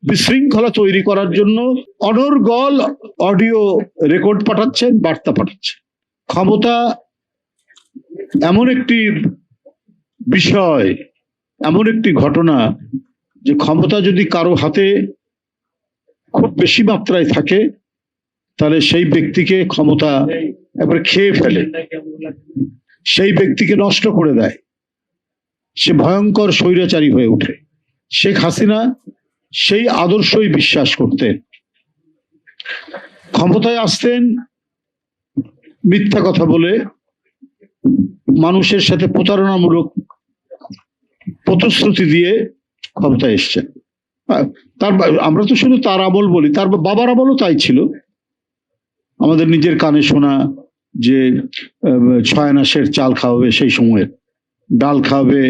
বিশৃঙ্খলা তৈরি করার জন্য অনর্গল অডিও রেকর্ড পাঠাচ্ছেন, বার্তা পাঠাচ্ছেন। ক্ষমতা এমন একটি বিষয়, এমন একটি ঘটনা, যে ক্ষমতা যদি কারো হাতে খুব বেশি মাত্রায় থাকে তাহলে সেই ব্যক্তিকে ক্ষমতা একবার খেয়ে ফেলে, সেই ব্যক্তিকে নষ্ট করে দেয়, সে ভয়ঙ্কর স্বৈরাচারী হয়ে ওঠে। শেখ হাসিনা সেই আদর্শই বিশ্বাস করতেন। ক্ষমতায় আসতেন মিথ্যা কথা বলে, মানুষের সাথে প্রতারণামূলক প্রতিশ্রুতি দিয়ে ক্ষমতায় এসছেন। তার আমরা তো শুধু তার আমল বলি, তার বাবার আমলও তাই ছিল। আমাদের নিজের কানে শোনা যে 6 আনাসের চাল খাওয়াবে, সেই সময়ে ডাল খাওয়াবে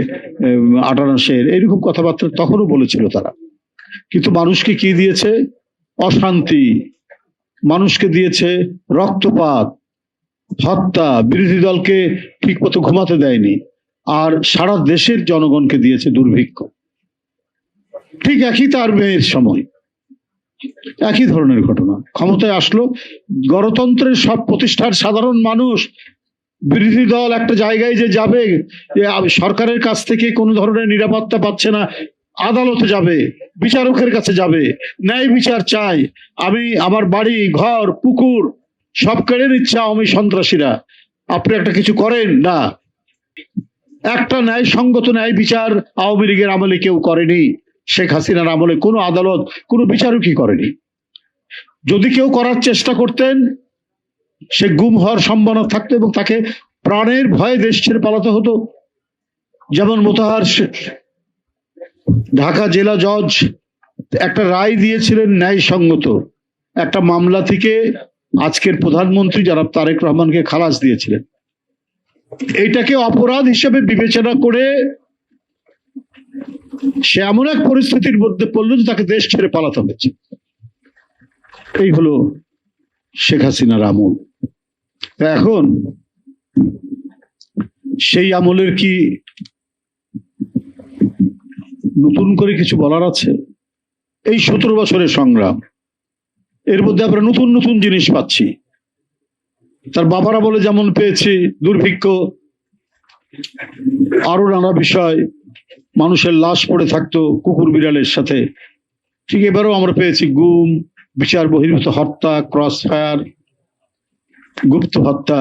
8 আনাসের, এইরকম কথাবার্তা তখনও বলেছিল তারা। কিন্তু মানুষকে কি দিয়েছে? অশান্তি, মানুষকে দিয়েছে রক্তপাত, হত্যা, বিরোধী দলকে ঠিক মতো ঘুমাতে দেয়নি, আর সারা দেশের জনগণকে দিয়েছে দুর্ভিক্ষ। ঠিক একই তার মেয়ের সময় একই ধরনের ঘটনা। ক্ষমতায় আসলো, গণতন্ত্রের সব প্রতিষ্ঠার সাধারণ মানুষ, বিরোধী দল একটা জায়গায় যে যাবে, সরকারের কাছ থেকে কোনো ধরনের নিরাপত্তা পাচ্ছে না, আদালতে যাবে, বিচারকের কাছে যাবে, ন্যায় বিচার চাই, আমি আমার বাড়ি ঘর পুকুর সব কেড়ে নিচ্ছে আওয়ামী সন্ত্রাসীরা, আপনি একটা কিছু করেন না। একটা ন্যায়সঙ্গত ন্যায় বিচার আওয়ামী লীগের আমলে কেউ করেনি, শেখ হাসিনার আমলে কোনো আদালত কোনো বিচারকই করেনি। যদি কেউ করার চেষ্টা করতেন, সে গুম হওয়ার সম্ভাবনা থাকতো এবং তাকে প্রাণের ভয়ে দেশ ছেড়ে পালাতে হতো। যেমন মোতাহার ঢাকা জেলা জজ একটা রায় দিয়েছিলেন ন্যায়সঙ্গত, একটা মামলা থেকে আজকের প্রধানমন্ত্রী জনাব তারেক রহমানকে খালাস দিয়েছিলেন। এইটাকে অপরাধ হিসেবে বিবেচনা করে সে এমন এক পরিস্থিতির মধ্যে পড়ল যে তাকে দেশ ছেড়ে পালাতে হয়েছে। এই হলো শেখ হাসিনার আমল। এখন সেই আমলের কি নতুন করে কিছু বলার আছে? এই 17 বছরের সংগ্রাম, এর মধ্যে আমরা নতুন নতুন জিনিস পাচ্ছি। তার বাবারা বলে যেমন পেয়েছি দুর্ভিক্ষ, আরো নানা বিষয়, মানুষের লাশ পড়ে থাকতো কুকুর বিড়ালের সাথে, ঠিক এবারও আমরা পেয়েছি গুম, বিচার বহির্ভূত হত্যা, ক্রস ফায়ার, গুপ্ত হত্যা,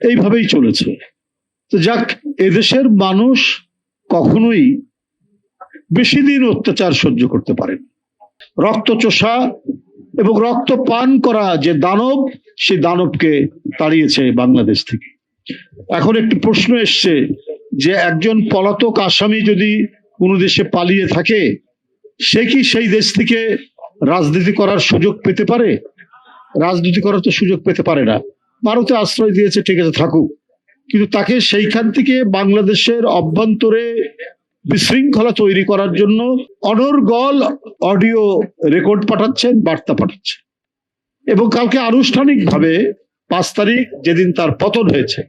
এইভাবেই চলেছে। তো যাক, এদেশের মানুষ কখনোই বেশি দিন অত্যাচার সহ্য করতে পারে। রক্তচোষা এবং রক্ত পান করা যে দানব, সেই দানবকে তাড়িয়েছে বাংলাদেশ থেকে। এখন একটি প্রশ্ন এসছে যে একজন পলাতক আসামি যদি কোনো দেশে পালিয়ে থাকে, সে কি সেই দেশ থেকে রাজনীতি করার সুযোগ পেতে পারে? রাজনীতি করার তো সুযোগ পেতে পারে না। ভারতে আশ্রয় দিয়েছে, ঠিক আছে, থাকুক, কিন্তু তাকে সেইখান থেকে বাংলাদেশের অভ্যন্তরে বিশৃঙ্খলা তৈরি করার জন্য অনর্গল অডিও রেকর্ড পাঠাচ্ছেন, বার্তা পাঠাচ্ছেন। এবং কালকে আনুষ্ঠানিকভাবে 5 তারিখ, যেদিন তার পতন হয়েছে,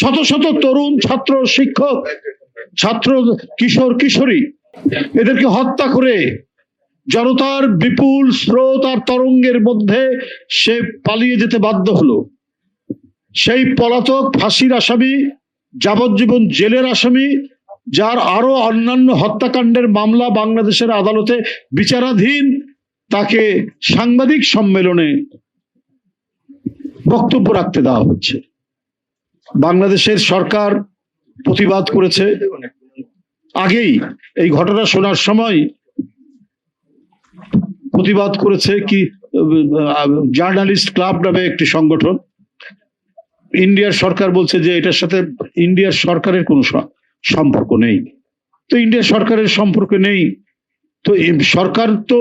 শত শত তরুণ ছাত্র, শিক্ষক, ছাত্র, কিশোর কিশোরী, এদেরকে হত্যা করে জনতার বিপুল স্রোত আর তরঙ্গের মধ্যে সে পালিয়ে যেতে বাধ্য হলো। সেই পলাতক ফাঁসির আসামি, যাবজ্জীবন জেলের আসামি, যার আরো অন্যান্য হত্যাকাণ্ডের মামলা বাংলাদেশের আদালতে বিচারাধীন, তাকে সাংবাদিক সম্মেলনে বক্তব্য রাখতে দেওয়া হচ্ছে। বাংলাদেশের সরকার প্রতিবাদ করেছে। আগেই এই ঘটনা শোনার সময় প্রতিবাদ করেছে কি জার্নালিস্ট ক্লাব নামে একটি সংগঠন। ইন্ডিয়ার সরকার বলছে যে এটার সাথে ইন্ডিয়ার সরকারের কোনো সম্পর্ক নেই। তো ইন্ডিয়ার সরকারের সম্পর্ক নেই তো সরকার তো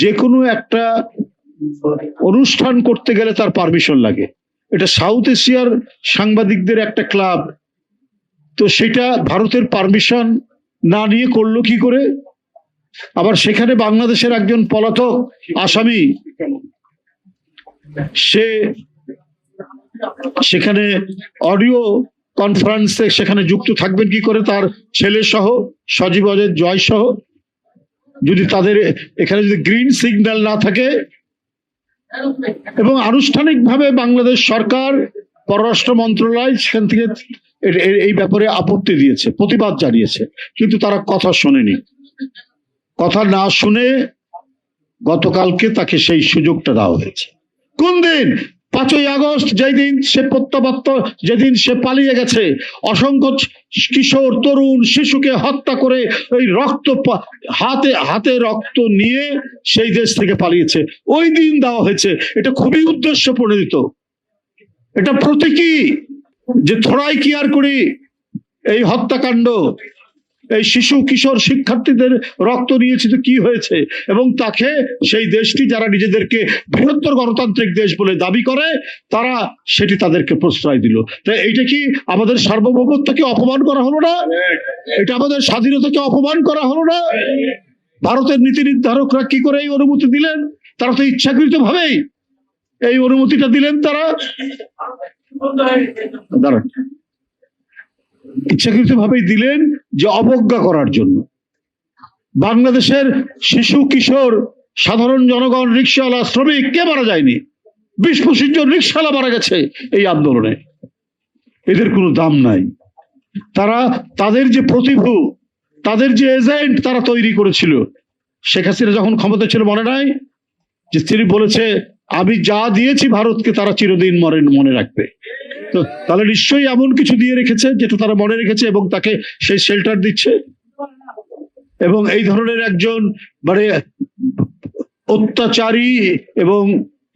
যে কোনো একটা অনুষ্ঠান করতে গেলে তার পারমিশন লাগে। এটা সাউথ এশিয়ার সাংবাদিকদের একটা ক্লাব, তো সেটা ভারতের পারমিশন না নিয়ে করলো কি করে? আবার সেখানে বাংলাদেশের একজন পলাতক আসামি, সে সেখানে অডিও কনফারেন্সে সেখানে যুক্ত থাকবেন কি করে তার ছেলে সহ, সজীব অজয় জয় সহ? যদি তাদের এখানে যদি গ্রিন সিগন্যাল না থাকে, এবং আনুষ্ঠানিকভাবে বাংলাদেশ সরকার পররাষ্ট্র মন্ত্রণালয় সেখান থেকে এই ব্যাপারে আপত্তি দিয়েছে, প্রতিবাদ জানিয়েছে, কিন্তু তারা কথা শোনেনি। কথা না শুনে গতকালকে তাকে সেই সুযোগটা দেওয়া হয়েছে। কোন দিন? 5ই আগস্ট, যেদিন সে প্রত্যাবর্তন, যেদিন সে পালিয়ে গেছে, অসংখ্য কিশোর তরুণ শিশুকে হত্যা করে ওই রক্ত হাতে রক্ত নিয়ে সেই দেশ থেকে পালিয়েছে, ওই দিন দেওয়া হয়েছে। এটা খুবই উদ্দেশ্য প্রণোদিত, এটা প্রতীকী যে থোড়াই কি আর করি এই হত্যাকাণ্ড, এই শিশু কিশোর শিক্ষার্থীদের রক্ত নিয়েছে তো কি হয়েছে, এবং তাকে সেই দেশটি যারা নিজেদেরকে বৃহত্তর গণতান্ত্রিক দেশ বলে দাবি করে তারা সেটি তাদেরকে প্রশ্রয় দিল। তাই এইটা কি আমাদের সার্বভৌমত্বকে অপমান করা হলো না? এটা আমাদের স্বাধীনতাকে অপমান করা হলো না? ভারতের নীতি নির্ধারকরা কি করে এই অনুমতি দিলেন? তারা তো ইচ্ছাকৃত ভাবেই এই অনুমতিটা দিলেন। তারা দাঁড়ান, ইচ্ছাকৃত ভাবেই দিলেন যে অবজ্ঞা করার জন্য। বাংলাদেশের শিশু কিশোর সাধারণ জনগণ, রিক্সাওয়ালা, শ্রমিক কে মারা যায়নি? 20-25 জন রিক্সাওয়ালা মারা গেছে এই আন্দোলনে। এদের কোনো দাম নাই। তারা তাদের যে প্রতিভু, তাদের যে এজেন্ট তারা তৈরি করেছিল। শেখ হাসিনা যখন ক্ষমতা ছিল মনে নাই যে তিনি বলেছে আমি যা দিয়েছি ভারতকে তারা চিরদিন মনে রাখবে। তো তাহলে নিশ্চয়ই এমন কিছু দিয়ে রেখেছে যেটা তারা মনে রেখেছে এবং তাকে সেই শেল্টার দিচ্ছে। এবং এই ধরনের একজন মানে অত্যাচারী এবং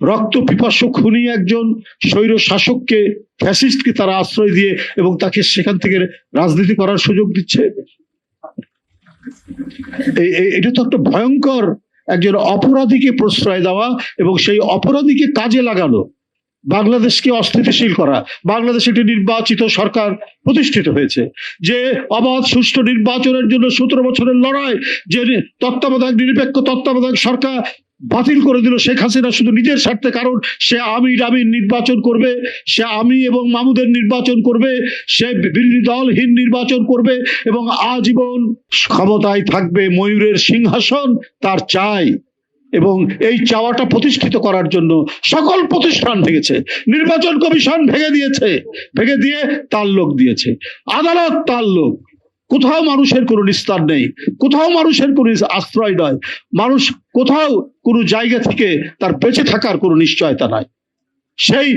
রক্ত পিপাসু খুনি একজন স্বৈর শাসককে, ফ্যাসিস্টকে তারা আশ্রয় দিয়ে এবং তাকে সেখান থেকে রাজনীতি করার সুযোগ দিচ্ছে। এটা তো একটা ভয়ঙ্কর, একজন অপরাধীকে প্রশ্রয় দেওয়া এবং সেই অপরাধীকে কাজে লাগানো, বাংলাদেশকে অস্থিতিশীল করা। বাংলাদেশে একটি নির্বাচিত সরকার প্রতিষ্ঠিত হয়েছে, যে অবাধ সুষ্ঠু নির্বাচনের জন্য 17 বছরের লড়াই, যে তত্ত্বাবধায়ক নিরপেক্ষ তত্ত্বাবধায়ক সরকার বাতিল করে দিল শেখ হাসিনা শুধু নিজের স্বার্থে। কারণ সে আমির নির্বাচন করবে, সে আমি এবং মামুদের নির্বাচন করবে, সে বিরোধী দলহীন নির্বাচন করবে এবং আজীবন ক্ষমতায় থাকবে, ময়ূরের সিংহাসন তার চাই। এবং এই চাওয়াটা প্রতিষ্ঠিত করার জন্য সকল প্রতিষ্ঠান ভেঙেছে, নির্বাচন কমিশন ভেঙে দিয়েছে, ভেঙে দিয়ে তার লোক দিয়েছে, আদালত তার লোক। কোথাও মানুষের কোনো নিস্তার নেই, কোথাও মানুষের কোনো আশ্রয় নয়, মানুষ কোথাও কোনো জায়গা থেকে তার বেঁচে থাকার কোনো নিশ্চয়তা নাই। সেই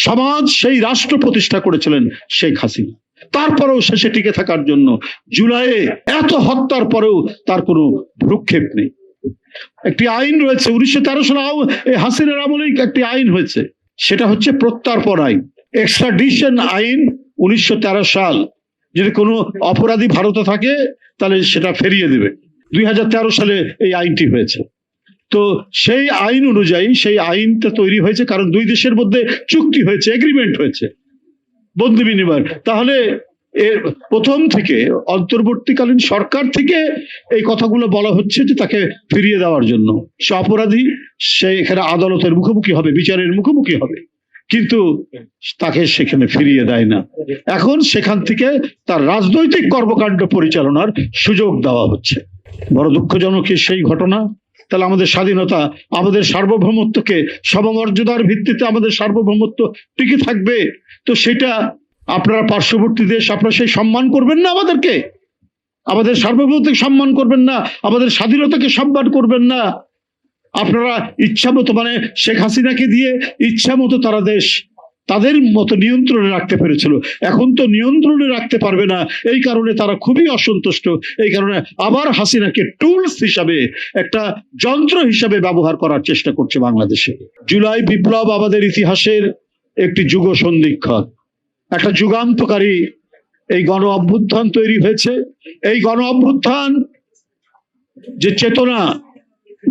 সমাজ, সেই রাষ্ট্র প্রতিষ্ঠা করেছিলেন শেখ হাসিনা। তারপরেও শেষে টিকে থাকার জন্য জুলাইয়ে এত হত্যার পরেও তার কোনো ভ্রুক্ষেপ নেই। একটি আইন রয়েছে 1913 সালে হাসিনার আমলেই একটি আইন হয়েছে, সেটা হচ্ছে প্রত্যর্পণ আইন, এক্সট্রাডিশন আইন 1913 সাল। যদি কোনো অপরাধী ভারতে থাকে তাহলে সেটা ফিরিয়ে দেবে। 2013 সালে এই আইনটি হয়েছে। তো সেই আইন অনুযায়ী সেই আইনটা তৈরি হয়েছে কারণ দুই দেশের মধ্যে চুক্তি হয়েছে, এগ্রিমেন্ট হয়েছে, বন্দি বিনিময়। তাহলে এর প্রথম থেকে অন্তর্বর্তীকালীন সরকার থেকে এই কথাগুলো বলা হচ্ছে যে তাকে ফিরিয়ে দেওয়ার জন্য। সে অপরাধী, সে এখানে আদালতের মুখোমুখি হবে, বিচারের মুখোমুখি হবে, কিন্তু তাকে সেখানে ফিরিয়ে দেয় না। এখন সেখান থেকে তার রাজনৈতিক কর্মকাণ্ড পরিচালনার সুযোগ দেওয়া হচ্ছে। বড় দুঃখজনক সেই ঘটনা। তাহলে আমাদের স্বাধীনতা, আমাদের সার্বভৌমত্বকে, সমমর্যাদার ভিত্তিতে আমাদের সার্বভৌমত্ব টিকে থাকবে, তো সেটা আপনারা পার্শ্ববর্তী দেশ, আপনারা সেই সম্মান করবেন না আমাদেরকে, আমাদের সার্বভৌমত্বকে সম্মান করবেন না, আমাদের স্বাধীনতাকে সম্মান করবেন না। আপনারা ইচ্ছা মতো, মানে শেখ হাসিনাকে দিয়ে ইচ্ছা মতো তারা দেশ তাদের মতো নিয়ন্ত্রণে রাখতে পেরেছিল, এখন তো নিয়ন্ত্রণে রাখতে পারবে না। এই কারণে তারা খুবই অসন্তুষ্ট। এই কারণে আবার হাসিনাকে টুলস হিসাবে, একটা যন্ত্র হিসাবে ব্যবহার করার চেষ্টা করছে বাংলাদেশে। জুলাই বিপ্লব আমাদের ইতিহাসের একটি যুগ সন্ধিক্ষণ, একটা যুগান্তকারী এই গণ অভ্যুত্থান তৈরি হয়েছে। এই গণ অভ্যুত্থান যে চেতনা,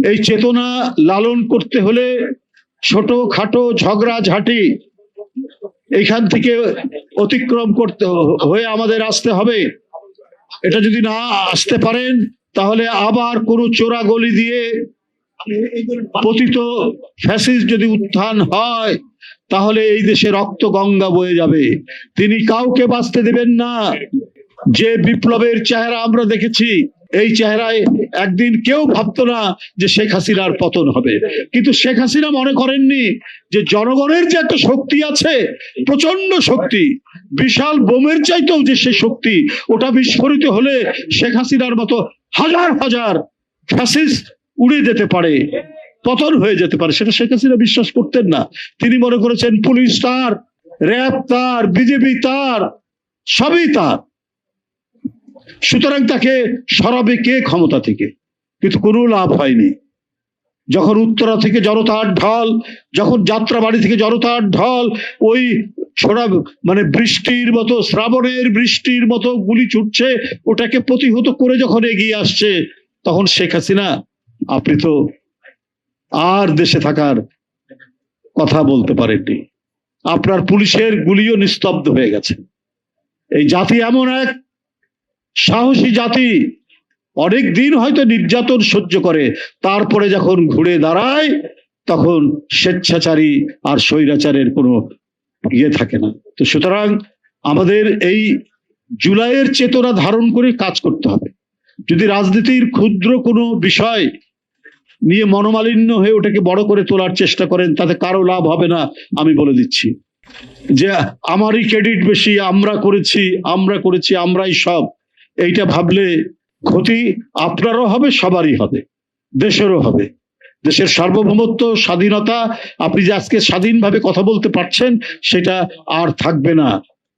এই চেতনা লালন করতে হলে ছোট খাটো ঝগড়াঝাঁটি এইখান থেকে অতিক্রম করতে হয়ে আমাদের আসতে হবে। এটা যদি না আসতে পারেন তাহলে আবার কোনো চোরা গলি দিয়ে পতিত ফ্যাসিস্ট যদি উত্থান হয় তাহলে এই দেশে রক্ত গঙ্গা বয়ে যাবে। তিনি কাউকে বাঁচতে দেবেন না। যে বিপ্লবের চেহারা আমরা দেখেছি, এই চেহারায় একদিন কেউ ভাবতো না যে শেখ হাসিনার পতন হবে, কিন্তু শেখ হাসিনা মনে করেননি যে জনগণের যে একটা শক্তি আছে, প্রচন্ড শক্তি, বিশাল বোমের চাইতেও যে সে শক্তি, ওটা বিস্ফোরিত হলে শেখ হাসিনার মতো হাজার হাজার ফ্যাসিস্ট উড়ে যেতে পারে, পতন হয়ে যেতে পারে, সেটা শেখ হাসিনা বিশ্বাস করতেন না। তিনি মনে করেছেন পুলিশ তার, র্যাব তার, বিজেপি তার, সবই তার, সুতরাং তাকে সরাবে কে ক্ষমতা থেকে? কিন্তু কোনো লাভ হয়নি। যখন উত্তরা থেকে জনতার ঢল, যখন যাত্রাবাড়ি থেকে জনতার ঢল, ওই ছোড়া মানে বৃষ্টির মতো, শ্রাবণের বৃষ্টির মতো গুলি ছুটছে, ওটাকে প্রতিহত করে যখন এগিয়ে আসছে, তখন শেখ হাসিনা আপনি তো আর দেশে থাকার কথা বলতে পারেননি। আপনার পুলিশের গুলিও নিস্তব্ধ হয়ে গেছে। এই জাতি এমন এক সাহসী জাতি, অনেক দিন হয়তো নির্যাতন সহ্য করে, তারপরে যখন ঘুরে দাঁড়ায় তখন স্বেচ্ছাচারী আর স্বৈরাচারের কোনো ইয়ে থাকে না। তো সুতরাং আমাদের এই জুলাইয়ের চেতনা ধারণ করে কাজ করতে হবে। যদি রাজনীতির ক্ষুদ্র কোনো বিষয় নিয়ে মনোমালিন্য হয়ে ওটাকে বড় করে তোলার চেষ্টা করেন, তাতে কারো লাভ হবে না। আমি বলে দিচ্ছি যে আমারই ক্রেডিট বেশি, আমরা করেছি, আমরাই সব, এইটা ভাবলে ক্ষতি আপনারও হবে, সবারই হবে, দেশেরও হবে। দেশের সার্বভৌমত্ব, স্বাধীনতা, আপনি যে আজকে স্বাধীনভাবে কথা বলতে পারছেন, সেটা আর থাকবে না।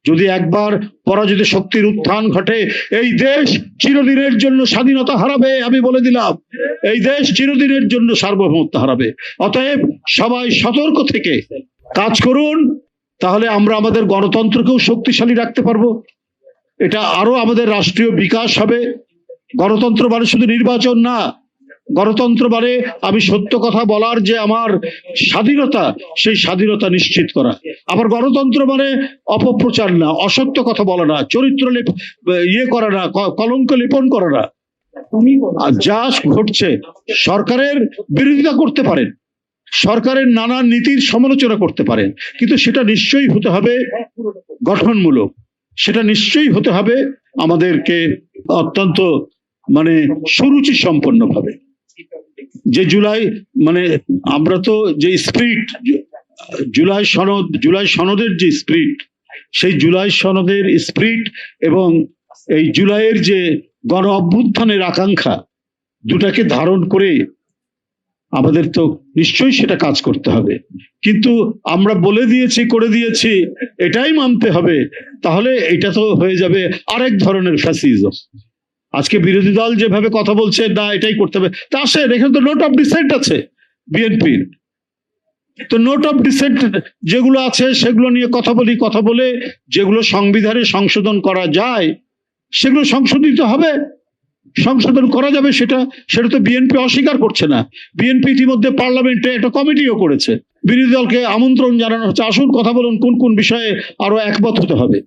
যদি একবার পরাজিত শক্তির উত্থান ঘটে, এই দেশ চিরদিনের জন্য স্বাধীনতা হারাবে। আমি বলে দিলাম, এই দেশ চিরদিনের জন্য সার্বভৌমত্ব হারাবে। অতএব সবাই সতর্ক থেকে কাজ করুন, তাহলে আমরা আমাদের গণতন্ত্রকেও শক্তিশালী রাখতে পারবো। এটা আরো আমাদের রাষ্ট্রীয় বিকাশ হবে। গণতন্ত্র মানে শুধু নির্বাচন না, গণতন্ত্র মানে আমি সত্য কথা বলার যে আমার স্বাধীনতা, সেই স্বাধীনতা নিশ্চিত করা। আবার গণতন্ত্র মানে অপপ্রচার না, অসত্য কথা বলা না, চরিত্র ইয়ে করা না, কলঙ্ক লেপন করা না। যা ঘটছে, সরকারের বিরোধিতা করতে পারেন, সরকারের নানা নীতির সমালোচনা করতে পারেন, কিন্তু সেটা নিশ্চয়ই হতে হবে গঠনমূলক, সেটা নিশ্চয়ই হতে হবে আমাদেরকে অত্যন্ত মানে সুরুচি সম্পন্ন ভাবে। যে জুলাই মানে আমরা তো যে স্পিরিট, জুলাই সনদের যে স্পিরিট, সেই জুলাই সনদের স্পিরিট এবং এই জুলাইয়ের যে গণ অভ্যুত্থানের আকাঙ্ক্ষা, দুটাকে ধারণ করে আমাদের তো নিশ্চয়ই সেটা কাজ করতে হবে। কিন্তু আমরা বলে দিয়েছি, করে দিয়েছি, এটাই মানতে হবে, তাহলে এটা তো হয়ে যাবে আরেক ধরনের ফ্যাসিজম। আজকে বিরোধী দল যেভাবে কথা বলছে, না এটাই করতে হবে, তা আসেন, এখানে তো নোট অফ ডিসেন্ট আছে বিএনপির, তো নোট অফ ডিসেন্ট যেগুলো আছে সেগুলো নিয়ে কথা বলি, কথা বলে যেগুলো সংবিধানে সংশোধন করা যায় সেগুলো সংশোধিত হবে, সংশোধন করা যাবে। সেটা তো বিএনপি অস্বীকার করছে না। বিএনপি ইতিমধ্যে পার্লামেন্টে একটা কমিটিও করেছে, বিরোধী দলকে আমন্ত্রণ জানানো হচ্ছে, আসুন কথা বলুন, কোন কোন বিষয়ে আরো একমত হতে হবে,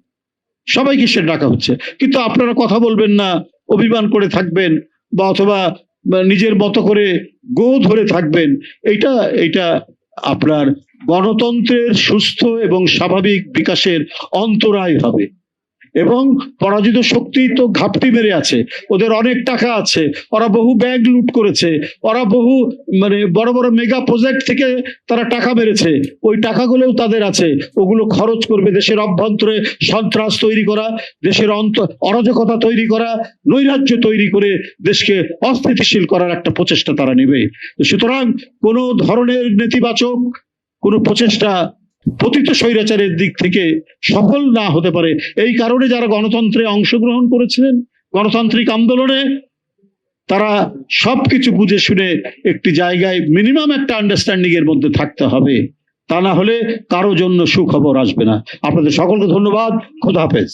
সবাইকে সে ডাকা হচ্ছে। কিন্তু আপনারা কথা বলবেন না, অভিমান করে থাকবেন, বা অথবা নিজের মতো করে গো ধরে থাকবেন, এইটা আপনার গণতন্ত্রের সুস্থ এবং স্বাভাবিক বিকাশের অন্তরায় হবে। এবং পরাজিত শক্তি তো ঘাপটি মেরে আছে, ওদের অনেক টাকা আছে, ওরা বহু ব্যাংক লুট করেছে, ওরা বহু মানে বড় বড় মেগা প্রজেক্ট থেকে তারা টাকা মেরেছে, ওই টাকাগুলোও তাদের আছে, ওগুলো খরচ করবে দেশের অভ্যন্তরে সন্ত্রাস তৈরি করা, দেশের অরাজকতা তৈরি করা, নৈরাজ্য তৈরি করে দেশকে অস্থিতিশীল করার একটা প্রচেষ্টা তারা নেবে। সুতরাং কোনো ধরনের নেতিবাচক কোনো প্রচেষ্টা পতিত স্বৈরাচারের দিক থেকে সফল না হতে পারে। এই কারণে যারা গণতন্ত্রে অংশগ্রহণ করেছিলেন, গণতান্ত্রিক আন্দোলনে, তারা সবকিছু বুঝে শুনে একটি জায়গায় মিনিমাম একটা আন্ডারস্ট্যান্ডিং এর মধ্যে থাকতে হবে, তা না হলে কারো জন্য সুখবর আসবে না। আপনাদের সকলকে ধন্যবাদ। খোদা হাফেজ।